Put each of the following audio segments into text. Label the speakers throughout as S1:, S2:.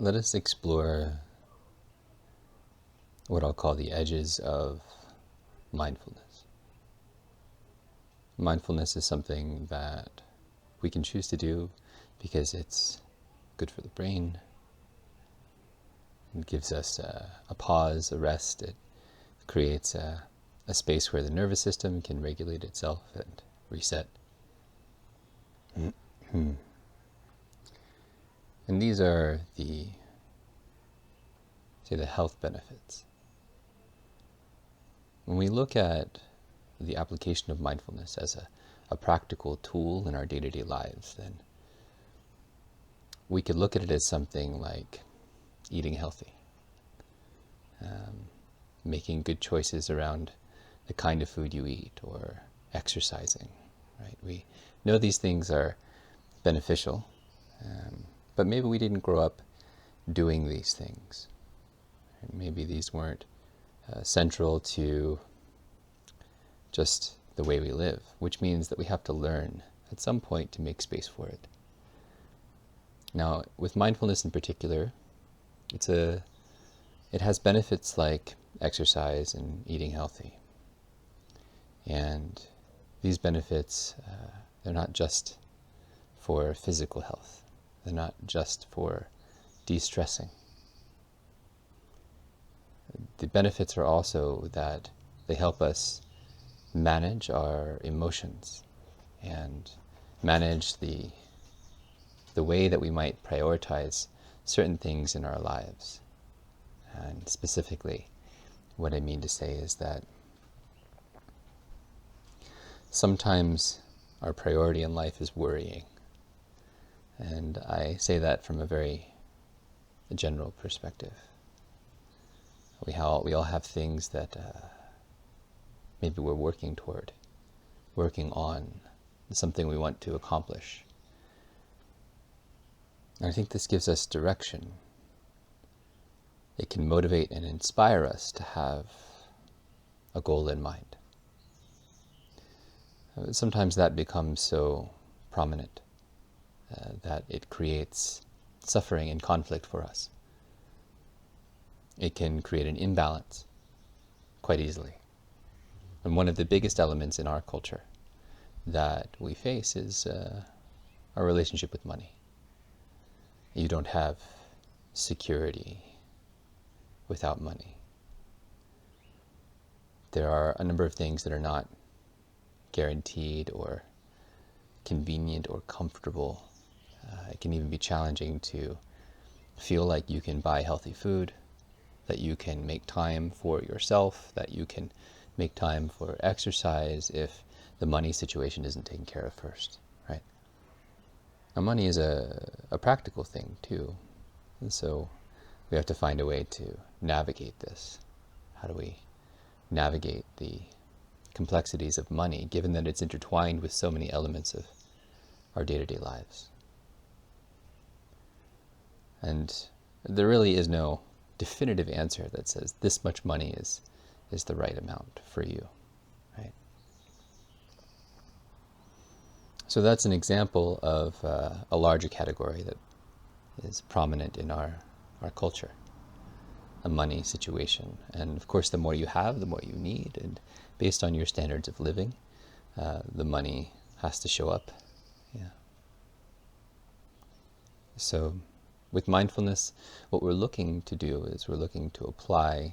S1: Let us explore what I'll call the edges of mindfulness. Mindfulness is something that we can choose to do because it's good for the brain. It gives us a pause, a rest. It creates a space where the nervous system can regulate itself and reset. And these are the health benefits. When we look at the application of mindfulness as a practical tool in our day-to-day lives, then we could look at it as something like eating healthy, making good choices around the kind of food you eat, or exercising, right? We know these things are beneficial, but maybe we didn't grow up doing these things. Maybe these weren't central to just the way we live, which means that we have to learn at some point to make space for it. Now, with mindfulness in particular, it has benefits like exercise and eating healthy. And these benefits, they're not just for physical health. They're not just for de-stressing. The benefits are also that they help us manage our emotions and manage the way that we might prioritize certain things in our lives. And specifically, what I mean to say is that sometimes our priority in life is worrying. And I say that from a very general perspective. We all have things that maybe we're working on, something we want to accomplish. And I think this gives us direction. It can motivate and inspire us to have a goal in mind. Sometimes that becomes so prominent that it creates suffering and conflict for us. It can create an imbalance quite easily. And one of the biggest elements in our culture that we face is our relationship with money. You don't have security without money. There are a number of things that are not guaranteed or convenient or comfortable. It can even be challenging to feel like you can buy healthy food, that you can make time for yourself, that you can make time for exercise if the money situation isn't taken care of first, right? Now, money is a practical thing too, and so we have to find a way to navigate this. How do we navigate the complexities of money, given that it's intertwined with so many elements of our day-to-day lives? And there really is no definitive answer that says this much money is the right amount for you, right? So that's an example of a larger category that is prominent in our culture, a money situation. And of course, the more you have, the more you need, and based on your standards of living, the money has to show up. Yeah. So with mindfulness, what we're looking to do is we're looking to apply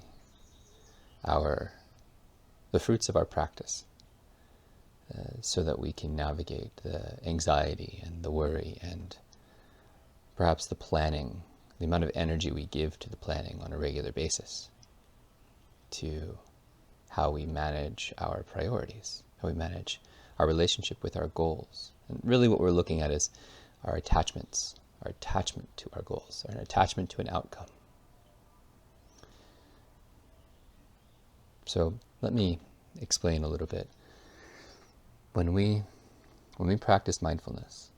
S1: the fruits of our practice so that we can navigate the anxiety and the worry and perhaps the planning, the amount of energy we give to the planning on a regular basis, to how we manage our priorities, how we manage our relationship with our goals. And really what we're looking at is our attachments, our attachment to our goals, our attachment to an outcome. So let me explain a little bit. When we practice mindfulness,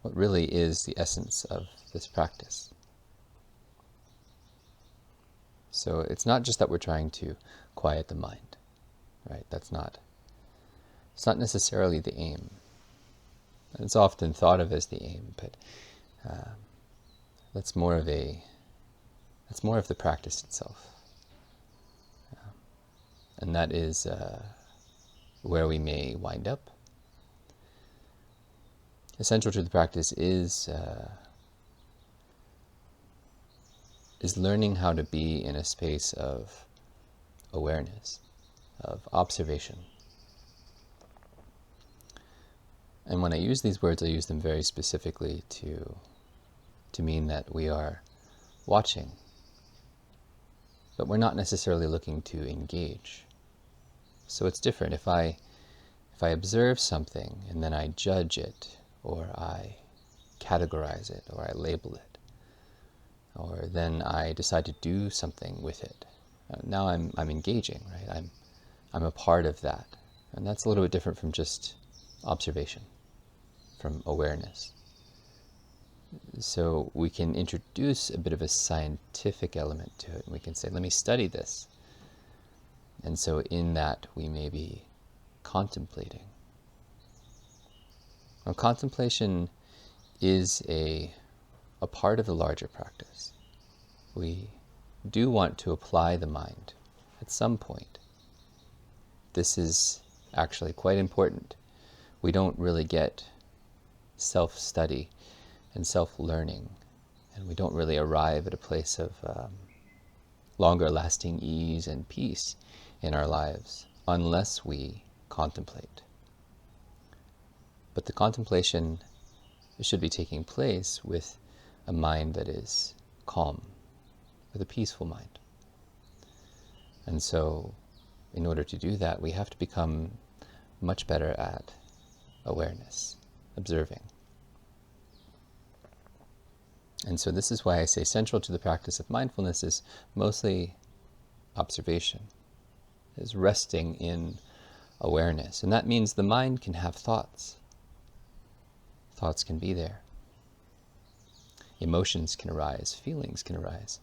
S1: what really is the essence of this practice? So it's not just that we're trying to quiet the mind, right? It's not necessarily the aim. It's often thought of as the aim, but that's more of the practice itself. And that is where we may wind up. Essential to the practice is learning how to be in a space of awareness, of observation. And when I use these words, I use them very specifically to mean that we are watching, but we're not necessarily looking to engage. So it's different. If I observe something and then I judge it, or I categorize it, or I label it, or then I decide to do something with it, now I'm engaging, right? I'm a part of that, and that's a little bit different from just observation, from awareness. So we can introduce a bit of a scientific element to it. We can say, let me study this. And so in that we may be contemplating. Now, contemplation is a part of the larger practice. We do want to apply the mind at some point. This is actually quite important. We don't really get self-study and self-learning, and we don't really arrive at a place of longer lasting ease and peace in our lives unless we contemplate. But the contemplation should be taking place with a mind that is calm, with a peaceful mind. And so in order to do that, we have to become much better at awareness, observing. And so this is why I say central to the practice of mindfulness is mostly observation, is resting in awareness. And that means the mind can have thoughts. Thoughts can be there. Emotions can arise, feelings can arise.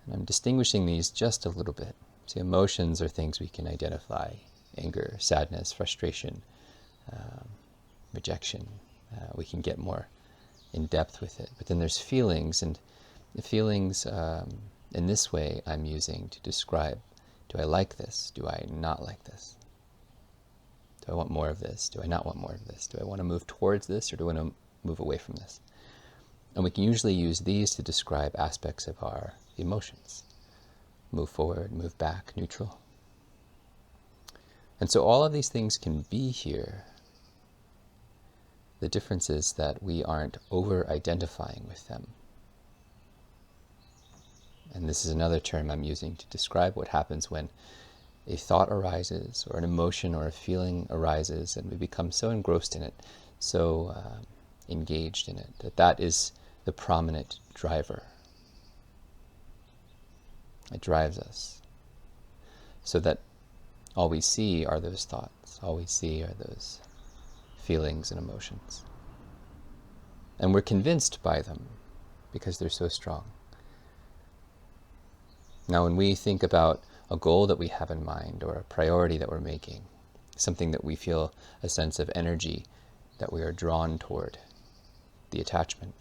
S1: And I'm distinguishing these just a little bit. See, emotions are things we can identify: anger, sadness, frustration, rejection. We can get more in depth with it. But then there's feelings, and the feelings in this way I'm using to describe, do I like this? Do I not like this? Do I want more of this? Do I not want more of this? Do I want to move towards this, or do I want to move away from this? And we can usually use these to describe aspects of our emotions. Move forward, move back, neutral. And so all of these things can be here. The difference is that we aren't over-identifying with them. And this is another term I'm using to describe what happens when a thought arises, or an emotion or a feeling arises, and we become so engrossed in it, so engaged in it, that is the prominent driver. It drives us, so that all we see are those thoughts, all we see are those feelings and emotions. And we're convinced by them because they're so strong. Now, when we think about a goal that we have in mind, or a priority that we're making, something that we feel a sense of energy that we are drawn toward, the attachment,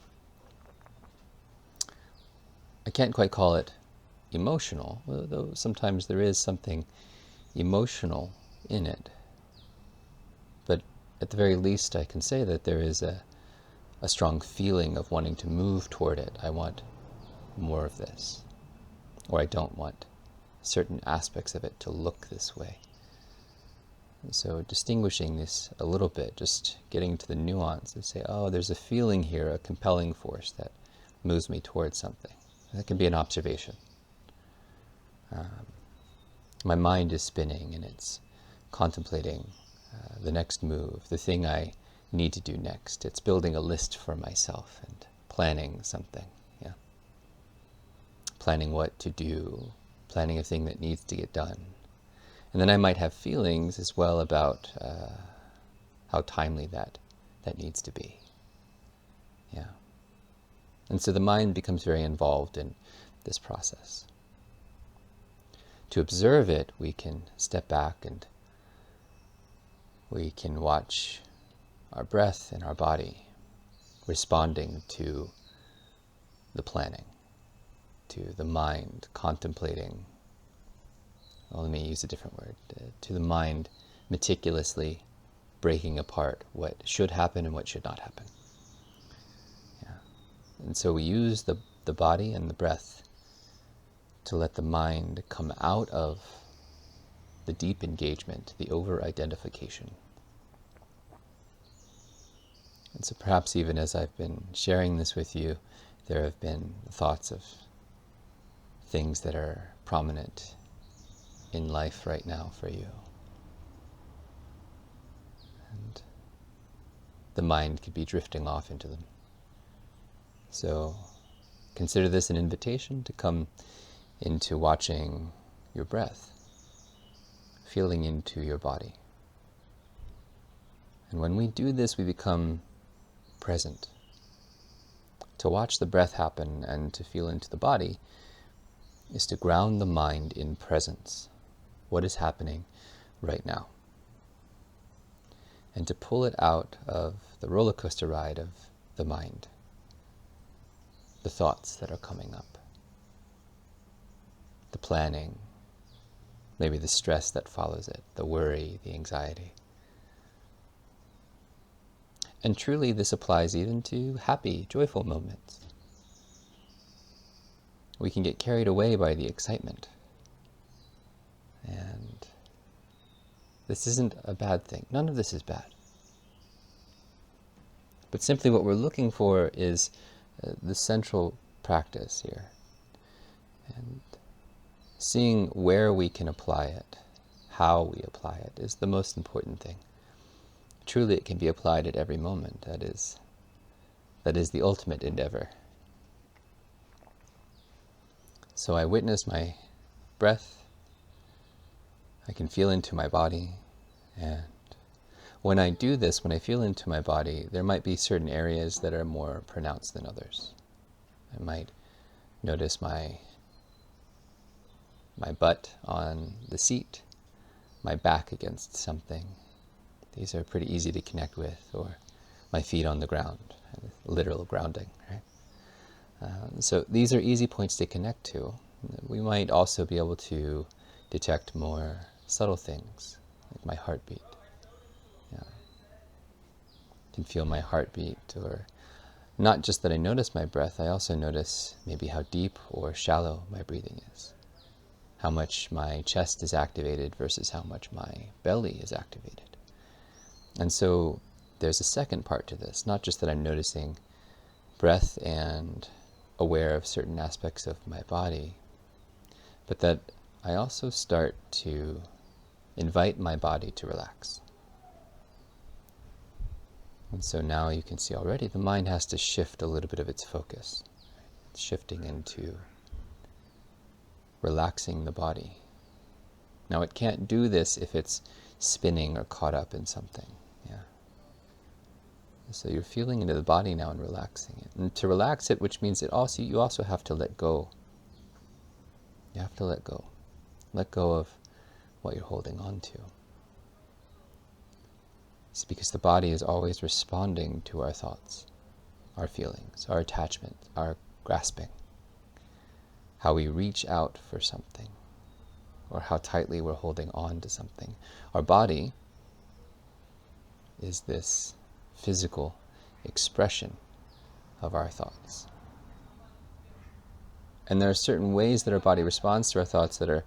S1: I can't quite call it emotional, though sometimes there is something emotional in it. But at the very least, I can say that there is a strong feeling of wanting to move toward it. I want more of this, or I don't want certain aspects of it to look this way. And so distinguishing this a little bit, just getting to the nuance and say, oh, there's a feeling here, a compelling force that moves me towards something. And that can be an observation. My mind is spinning and it's contemplating the next move, the thing I need to do next. It's building a list for myself and planning something, planning what to do, planning a thing that needs to get done. And then I might have feelings as well about how timely that needs to be. And so the mind becomes very involved in this process. To observe it, we can step back and we can watch our breath and our body responding to the planning, to the mind contemplating, well, let me use a different word, to the mind meticulously breaking apart what should happen and what should not happen. Yeah. And so we use the body and the breath to let the mind come out of the deep engagement, the over-identification. And so perhaps even as I've been sharing this with you, there have been thoughts of things that are prominent in life right now for you. And the mind could be drifting off into them. So consider this an invitation to come into watching your breath, feeling into your body. And when we do this, we become present. To watch the breath happen and to feel into the body is to ground the mind in presence. What is happening right now? And to pull it out of the roller coaster ride of the mind, the thoughts that are coming up, the planning, maybe the stress that follows it, the worry, the anxiety. And truly this applies even to happy, joyful moments. We can get carried away by the excitement. And this isn't a bad thing. None of this is bad. But simply what we're looking for is the central practice here. And seeing where we can apply it, how we apply it, is the most important thing. Truly it can be applied at every moment. That is the ultimate endeavor. So I witness my breath. I can feel into my body. And when I do this, when I feel into my body, there might be certain areas that are more pronounced than others. I might notice my butt on the seat, my back against something. These are pretty easy to connect with, or my feet on the ground, literal grounding, right? So these are easy points to connect to. We might also be able to detect more subtle things, like my heartbeat. Yeah. I can feel my heartbeat, or not just that I notice my breath, I also notice maybe how deep or shallow my breathing is, how much my chest is activated versus how much my belly is activated. And so there's a second part to this, not just that I'm noticing breath and aware of certain aspects of my body, but that I also start to invite my body to relax. And so now you can see already the mind has to shift a little bit of its focus. It's shifting into relaxing the body. Now it can't do this if it's spinning or caught up in something. So you're feeling into the body now and relaxing it. And to relax it, which means you also have to let go. You have to let go. Let go of what you're holding on to. It's because the body is always responding to our thoughts, our feelings, our attachment, our grasping, how we reach out for something, or how tightly we're holding on to something. Our body is this physical expression of our thoughts. And there are certain ways that our body responds to our thoughts that are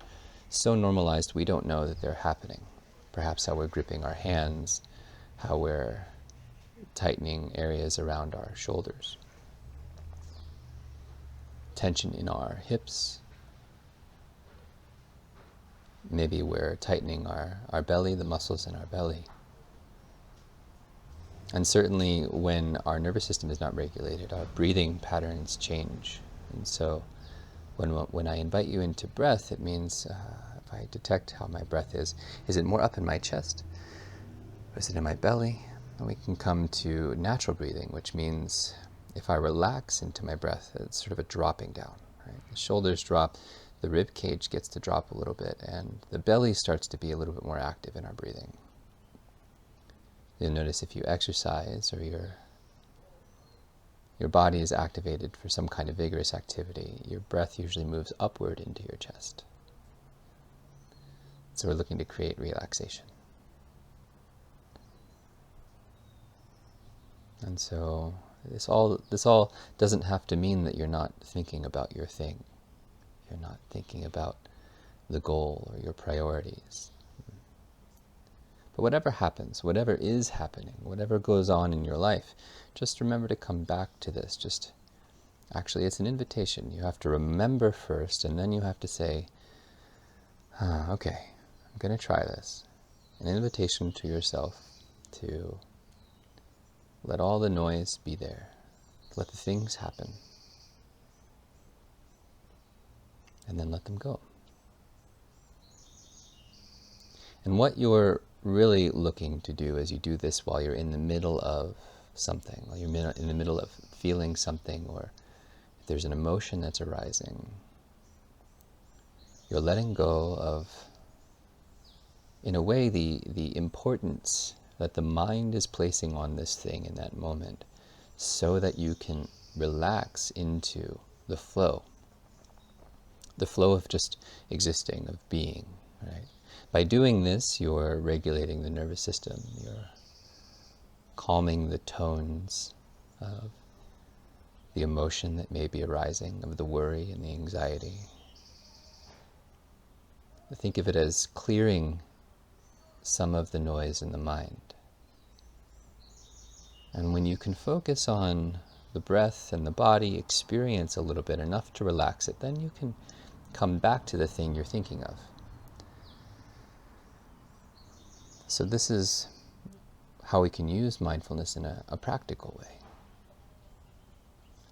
S1: so normalized we don't know that they're happening. Perhaps how we're gripping our hands, how we're tightening areas around our shoulders, tension in our hips. Maybe we're tightening our belly, the muscles in our belly. And certainly when our nervous system is not regulated, our breathing patterns change. And so when I invite you into breath, it means if I detect how my breath is it more up in my chest? Or is it in my belly? And we can come to natural breathing, which means if I relax into my breath, it's sort of a dropping down. Right? The shoulders drop, the rib cage gets to drop a little bit, and the belly starts to be a little bit more active in our breathing. You'll notice if you exercise or you're your body is activated for some kind of vigorous activity, your breath usually moves upward into your chest. So we're looking to create relaxation. And so this all doesn't have to mean that you're not thinking about your thing. You're not thinking about the goal or your priorities. But whatever happens, whatever is happening, whatever goes on in your life, just remember to come back to this. Actually, it's an invitation. You have to remember first, and then you have to say, okay, I'm going to try this. An invitation to yourself to let all the noise be there. Let the things happen. And then let them go. And what you're really looking to do as you do this while you're in the middle of something, while you're in the middle of feeling something, or if there's an emotion that's arising, you're letting go of, in a way, the importance that the mind is placing on this thing in that moment, so that you can relax into the flow of just existing, of being, right? By doing this, you're regulating the nervous system, you're calming the tones of the emotion that may be arising, of the worry and the anxiety. Think of it as clearing some of the noise in the mind. And when you can focus on the breath and the body, experience a little bit, enough to relax it, then you can come back to the thing you're thinking of. So this is how we can use mindfulness in a practical way.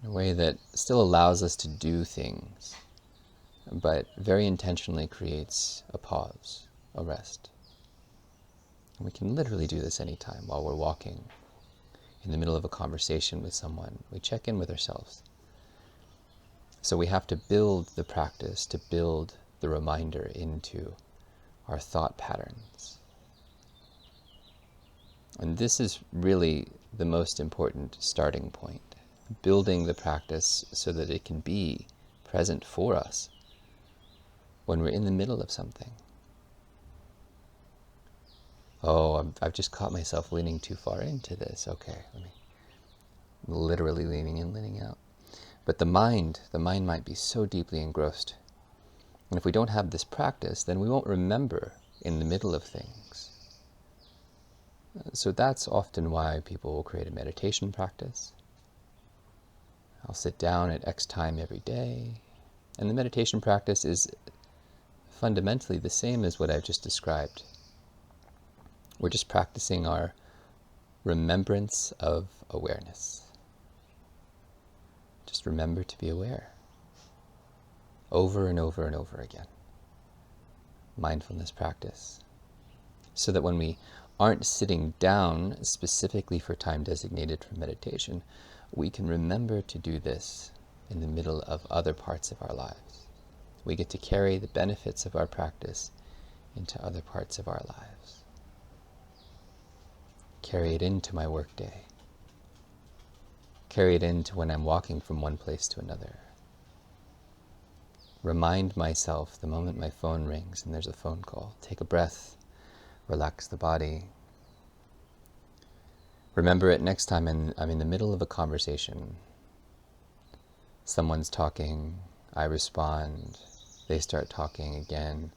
S1: In a way that still allows us to do things, but very intentionally creates a pause, a rest. And we can literally do this anytime, while we're walking, in the middle of a conversation with someone. We check in with ourselves. So we have to build the practice, to build the reminder into our thought patterns. And this is really the most important starting point, building the practice so that it can be present for us when we're in the middle of something. Oh, I've just caught myself leaning too far into this. Okay, let me literally leaning in, leaning out. But the mind might be so deeply engrossed. And if we don't have this practice, then we won't remember in the middle of things. So that's often why people will create a meditation practice. I'll sit down at X time every day. And the meditation practice is fundamentally the same as what I've just described. We're just practicing our remembrance of awareness. Just remember to be aware. Over and over and over again. Mindfulness practice. So that when we aren't sitting down specifically for time designated for meditation, we can remember to do this in the middle of other parts of our lives. We get to carry the benefits of our practice into other parts of our lives. Carry it into my workday. Carry it into when I'm walking from one place to another. Remind myself the moment my phone rings and there's a phone call. Take a breath. Relax the body. Remember it next time I'm in the middle of a conversation. Someone's talking, I respond, they start talking again.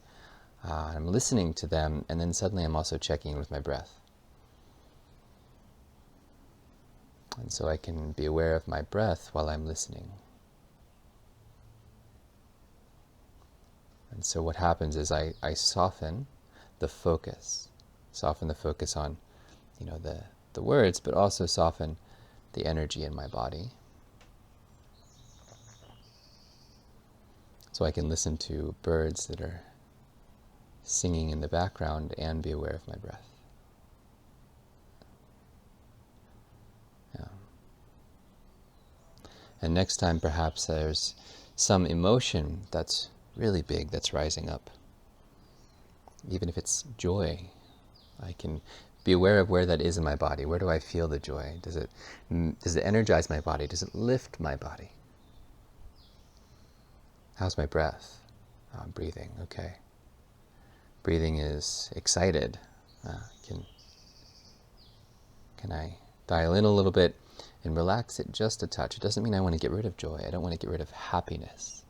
S1: I'm listening to them, and then suddenly I'm also checking in with my breath. And so I can be aware of my breath while I'm listening. And so what happens is I soften the focus on, the words, but also soften the energy in my body. So I can listen to birds that are singing in the background and be aware of my breath. Yeah. And next time perhaps there's some emotion that's really big that's rising up. Even if it's joy, I can be aware of where that is in my body. Where do I feel the joy? Does it energize my body? Does it lift my body? How's my breath? Oh, I'm breathing, okay. Breathing is excited. Can I dial in a little bit and relax it just a touch? It doesn't mean I want to get rid of joy. I don't want to get rid of happiness.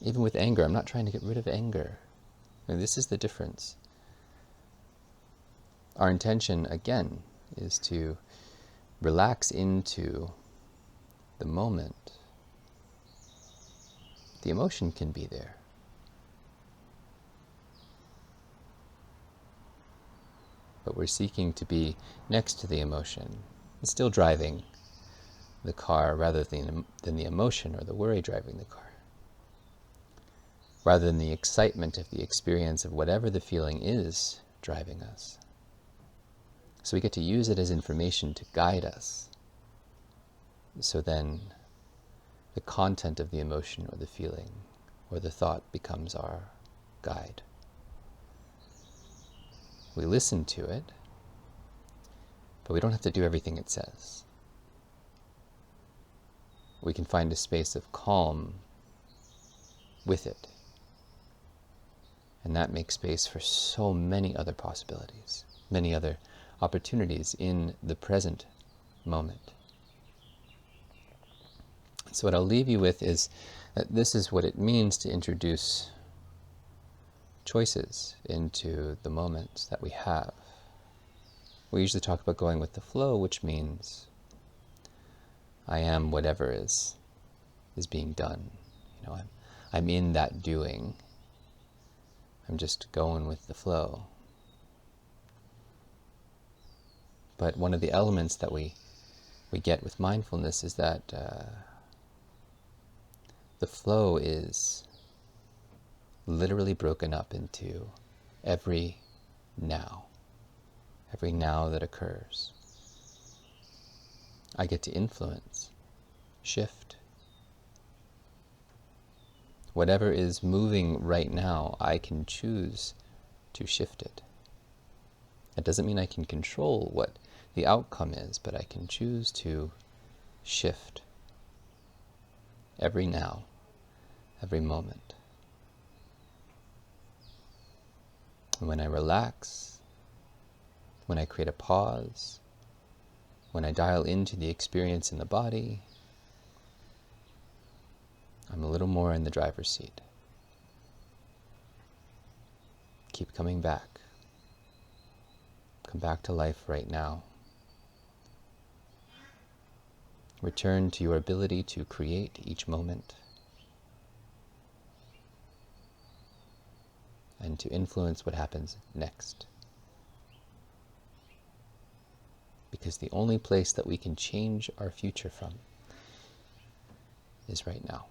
S1: Even with anger, I'm not trying to get rid of anger. And this is the difference. Our intention, again, is to relax into the moment. The emotion can be there. But we're seeking to be next to the emotion, and still driving the car rather than the emotion or the worry driving the car. Rather than the excitement of the experience of whatever the feeling is driving us. So we get to use it as information to guide us. So then the content of the emotion or the feeling or the thought becomes our guide. We listen to it, but we don't have to do everything it says. We can find a space of calm with it. And that makes space for so many other possibilities, many other opportunities in the present moment. So what I'll leave you with is that this is what it means to introduce choices into the moments that we have. We usually talk about going with the flow, which means I am whatever is being done. I'm in that doing. I'm just going with the flow. But one of the elements that we get with mindfulness is that the flow is literally broken up into every now that occurs. I get to influence, shift. Whatever is moving right now, I can choose to shift it. That doesn't mean I can control what the outcome is, but I can choose to shift every now, every moment. And when I relax, when I create a pause, when I dial into the experience in the body, I'm a little more in the driver's seat. Keep coming back. Come back to life right now. Return to your ability to create each moment and to influence what happens next. Because the only place that we can change our future from is right now.